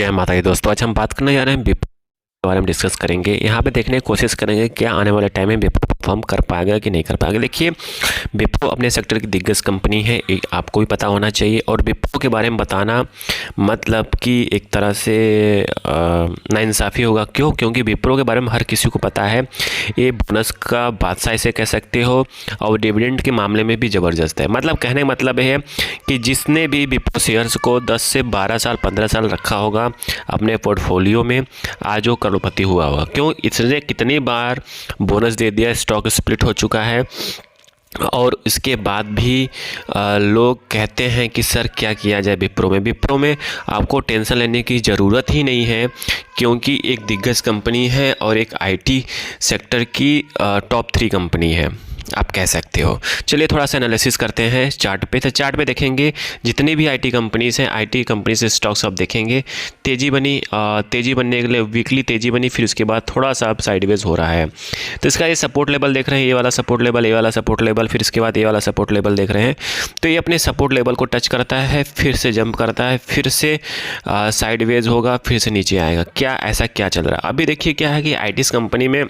जय माता दी दोस्तों। आज हम बात करने जा रहे हैं विप्रो के बारे में डिस्कस करेंगे। यहाँ पे देखने की कोशिश करेंगे क्या आने वाले टाइम में विप्रो परफॉर्म कर पाएगा कि नहीं कर पाएगा। देखिए, विप्रो अपने सेक्टर की दिग्गज कंपनी है, एक आपको भी पता होना चाहिए। और विप्रो के बारे में बताना मतलब कि एक तरह से नाइंसाफ़ी होगा। क्यों? क्योंकि विप्रो के बारे में हर किसी को पता है। ये बोनस का बादशाह इसे कह सकते हो, और डिविडेंड के मामले में भी ज़बरदस्त है। मतलब कहने का मतलब है कि जिसने भी विप्रो शेयर्स को 10 से 12 साल 15 साल रखा होगा अपने पोर्टफोलियो में, आज वो करोड़पति हुआ होगा। क्यों? इसने कितनी बार बोनस दे दिया, स्टॉक स्प्लिट हो चुका है, और इसके बाद भी लोग कहते हैं कि सर क्या किया जाए विप्रो में। विप्रो में आपको टेंशन लेने की ज़रूरत ही नहीं है, क्योंकि एक दिग्गज कंपनी है और एक आईटी सेक्टर की टॉप 3 कंपनी है, आप कह सकते हो। चलिए थोड़ा सा एनालिसिस करते हैं चार्ट पे। तो चार्ट पे देखेंगे जितनी भी आईटी कंपनीज़ हैं, आईटी कंपनी से स्टॉक्स आप देखेंगे तेज़ी बनी, तेज़ी बनने के लिए वीकली तेज़ी बनी, फिर उसके बाद थोड़ा सा अब साइडवेज हो रहा है। तो इसका ये सपोर्ट लेवल देख रहे हैं, ये वाला सपोर्ट लेवल, ये वाला सपोर्ट लेवल, फिर इसके बाद ये वाला सपोर्ट लेवल देख रहे हैं। तो ये अपने सपोर्ट लेवल को टच करता है, फिर से जंप करता है, फिर से साइडवेज होगा, फिर से नीचे आएगा। क्या ऐसा क्या चल रहा है अभी? देखिए क्या है कि आईटी कंपनी में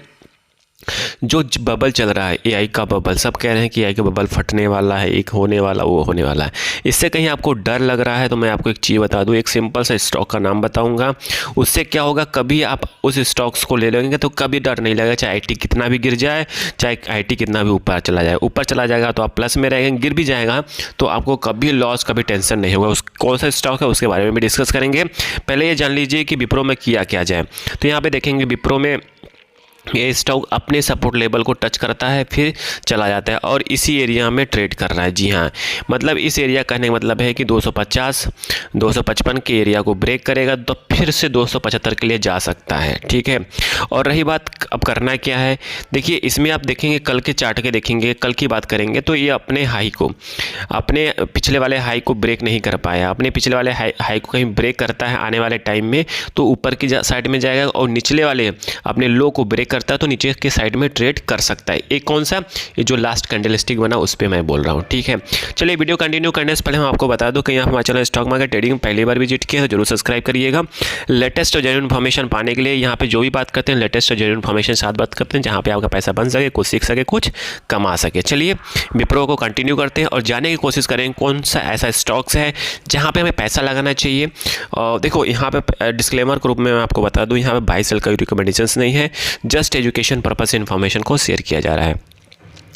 जो बबल चल रहा है, एआई का बबल, सब कह रहे हैं कि एआई का बबल फटने वाला है, एक होने वाला, वो होने वाला है। इससे कहीं आपको डर लग रहा है तो मैं आपको एक चीज़ बता दूं, एक सिंपल सा स्टॉक का नाम बताऊंगा। उससे क्या होगा, कभी आप उस स्टॉक्स को ले लेंगे तो कभी डर नहीं लगेगा, चाहे आईटी कितना भी गिर जाए, चाहे आईटी कितना भी ऊपर चला जाए। ऊपर चला जाएगा तो आप प्लस में रहेंगे, गिर भी जाएगा तो आपको कभी लॉस, कभी टेंशन नहीं होगा। उस कौन सा स्टॉक है उसके बारे में भी डिस्कस करेंगे। पहले ये जान लीजिए कि विप्रो में किया क्या जाए। तो यहाँ पर देखेंगे विप्रो में ये स्टॉक अपने सपोर्ट लेवल को टच करता है, फिर चला जाता है और इसी एरिया में ट्रेड कर रहा है। जी हाँ, मतलब इस एरिया कहने का मतलब है कि 250 255 के एरिया को ब्रेक करेगा तो फिर से 275 के लिए जा सकता है। ठीक है, और रही बात अब करना क्या है, देखिए इसमें आप देखेंगे कल के चार्ट के देखेंगे, कल की बात करेंगे तो ये अपने हाई को, अपने पिछले वाले हाई को ब्रेक नहीं कर पाया। अपने पिछले वाले हाई को कहीं ब्रेक करता है आने वाले टाइम में तो ऊपर की साइड में जाएगा, और निचले वाले अपने लो को ब्रेक करता है तो नीचे के साइड में ट्रेड कर सकता है। एक कौन सा, ये जो लास्ट कैंडलस्टिक बना उस पे मैं बोल रहा हूँ। ठीक है, चलिए वीडियो कंटिन्यू करने से पहले हम आपको बता दूं कि आप हमारे चैनल स्टॉक मार्केट ट्रेडिंग पहली बार विजिट किया है तो जरूर सब्सक्राइब करिएगा। लेटेस्ट और जेन्युइन इन्फॉर्मेशन पाने के लिए यहाँ पे जो भी बात करते हैं लेटेस्ट और जेन्युइन इन्फॉर्मेशन साथ बात करते हैं, जहाँ पे आपका पैसा बन सके, कुछ सीख सके, कुछ कमा सके। चलिए विप्रो को कंटिन्यू करते हैं और जानने की कोशिश करें कौन सा ऐसा स्टॉक्स है जहाँ पे हमें पैसा लगाना चाहिए। और देखो यहाँ पे डिस्क्लेमर के रूप में मैं आपको बता दूँ, यहाँ पे बाय सेल का रिकमेंडेशंस नहीं है, जस्ट एजुकेशन पर्पस से इन्फॉर्मेशन को शेयर किया जा रहा है।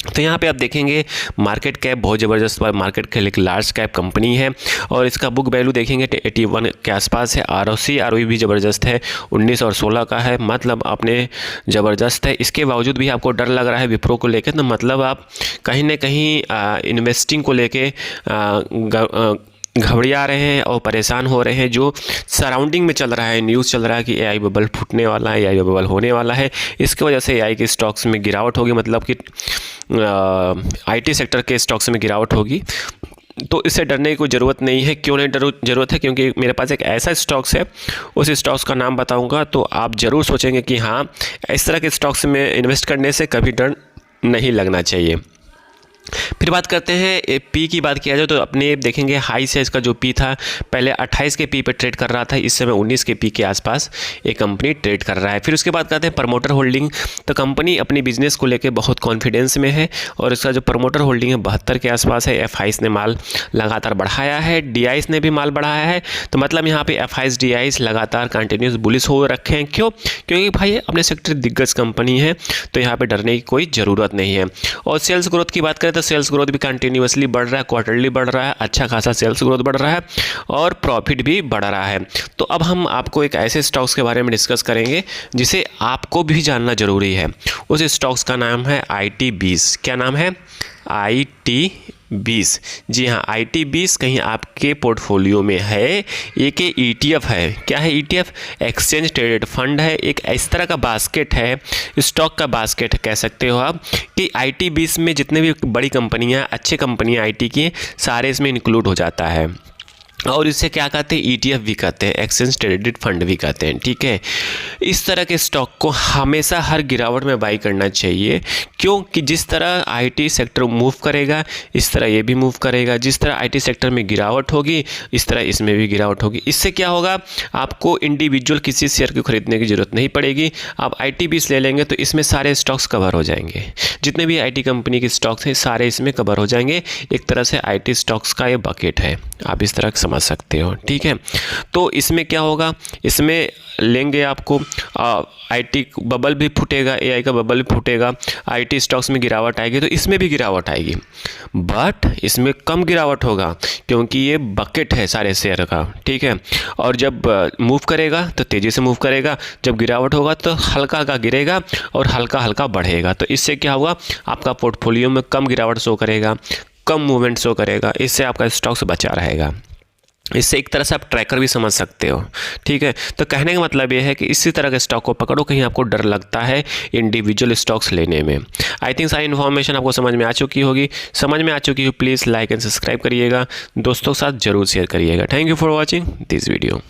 तो यहाँ पे आप देखेंगे मार्केट कैप बहुत ज़बरदस्त, मार्केट कैप एक लार्ज कैप कंपनी है और इसका बुक वैल्यू देखेंगे 81 के आसपास है। आरओई भी ज़बरदस्त है, 19 और 16 का है, मतलब अपने ज़बरदस्त है। इसके बावजूद भी आपको डर लग रहा है विप्रो को लेकर, तो मतलब आप कहीं ना कहीं इन्वेस्टिंग को लेके घबरा रहे हैं और परेशान हो रहे हैं। जो सराउंडिंग में चल रहा है, न्यूज़ चल रहा है कि एआई बबल फूटने वाला है, एआई बबल होने वाला है, इसकी वजह से एआई के स्टॉक्स में गिरावट होगी, मतलब कि आईटी सेक्टर के स्टॉक्स में गिरावट होगी। तो इससे डरने की कोई ज़रूरत नहीं है। क्यों नहीं ज़रूरत है? क्योंकि मेरे पास एक ऐसा स्टॉक्स है, उस स्टॉक्स का नाम बताऊंगा तो आप ज़रूर सोचेंगे कि हाँ, इस तरह के स्टॉक्स में इन्वेस्ट करने से कभी डर नहीं लगना चाहिए। फिर बात करते हैं पी की बात किया जाए तो अपने देखेंगे हाई से इसका जो पी था पहले 28 के पी पे ट्रेड कर रहा था, इस समय 19 के पी के आसपास एक कंपनी ट्रेड कर रहा है। फिर उसके बाद कहते हैं प्रमोटर होल्डिंग, तो कंपनी अपनी बिजनेस को लेकर बहुत कॉन्फिडेंस में है और इसका जो प्रमोटर होल्डिंग है 72 के आसपास है। एफआईस ने माल लगातार बढ़ाया है, डीआईस ने भी माल बढ़ाया है, तो मतलब यहाँ पे एफआईस डीआईस लगातार कंटिन्यूस बुलिश हो रखे हैं। क्यों? क्योंकि भाई अपने सेक्टर दिग्गज कंपनी है तो यहाँ पे डरने की कोई ज़रूरत नहीं है। और सेल्स ग्रोथ की बात करें तो सेल्स ग्रोथ भी कंटिन्यूअसली बढ़ रहा है, क्वार्टरली बढ़ रहा है, अच्छा खासा सेल्स ग्रोथ बढ़ रहा है और प्रॉफिट भी बढ़ रहा है। तो अब हम आपको एक ऐसे स्टॉक्स के बारे में डिस्कस करेंगे जिसे आपको भी जानना जरूरी है। उस स्टॉक्स का नाम है IT20। क्या नाम है? IT20। जी हाँ, IT20 कहीं आपके पोर्टफोलियो में है। एक ETF है। क्या है ETF? एक्सचेंज ट्रेडेड फंड है। एक इस तरह का बास्केट है, स्टॉक का बास्केट कह सकते हो आप, कि IT20 में जितने भी बड़ी कंपनियां, अच्छी कंपनियां आईटी की, सारे इसमें इंक्लूड हो जाता है। और इसे क्या कहते हैं? ETF भी कहते हैं, एक्सचेंज ट्रेडेड फंड भी कहते हैं। ठीक है, इस तरह के स्टॉक को हमेशा हर गिरावट में बाई करना चाहिए। क्योंकि जिस तरह आईटी सेक्टर मूव करेगा इस तरह ये भी मूव करेगा, जिस तरह आईटी सेक्टर में गिरावट होगी इस तरह इसमें भी गिरावट होगी। इससे क्या होगा, आपको इंडिविजुअल किसी शेयर को खरीदने की ज़रूरत नहीं पड़ेगी। आप आईटी बीस ले लेंगे तो इसमें सारे स्टॉक्स कवर हो जाएंगे, जितने भी आईटी कंपनी के स्टॉक्स हैं सारे इसमें कवर हो जाएंगे। एक तरह से आईटी स्टॉक्स का ये बकेट है, आप इस तरह समझ सकते हो, ठीक है। तो इसमें क्या होगा, इसमें लेंगे आपको आईटी बबल भी फूटेगा, एआई का बबल भी फूटेगा, आईटी स्टॉक्स में गिरावट आएगी तो इसमें भी गिरावट आएगी, बट इसमें कम गिरावट होगा क्योंकि ये बकेट है सारे शेयर का, ठीक है। और जब मूव करेगा तो तेज़ी से मूव करेगा, जब गिरावट होगा तो हल्का हल्का गिरेगा और हल्का हल्का बढ़ेगा। तो इससे क्या होगा, आपका पोर्टफोलियो में कम गिरावट शो करेगा, कम मूवमेंट शो करेगा, इससे आपका स्टॉक्स बचा रहेगा। इससे एक तरह से आप ट्रैकर भी समझ सकते हो, ठीक है। तो कहने का मतलब ये है कि इसी तरह के स्टॉक को पकड़ो, कहीं आपको डर लगता है इंडिविजुअल स्टॉक्स लेने में। आई थिंक सारी इन्फॉर्मेशन आपको समझ में आ चुकी होगी। समझ में आ चुकी हो प्लीज़ लाइक एंड सब्सक्राइब करिएगा, दोस्तों के साथ जरूर शेयर करिएगा। Thank you for watching this video.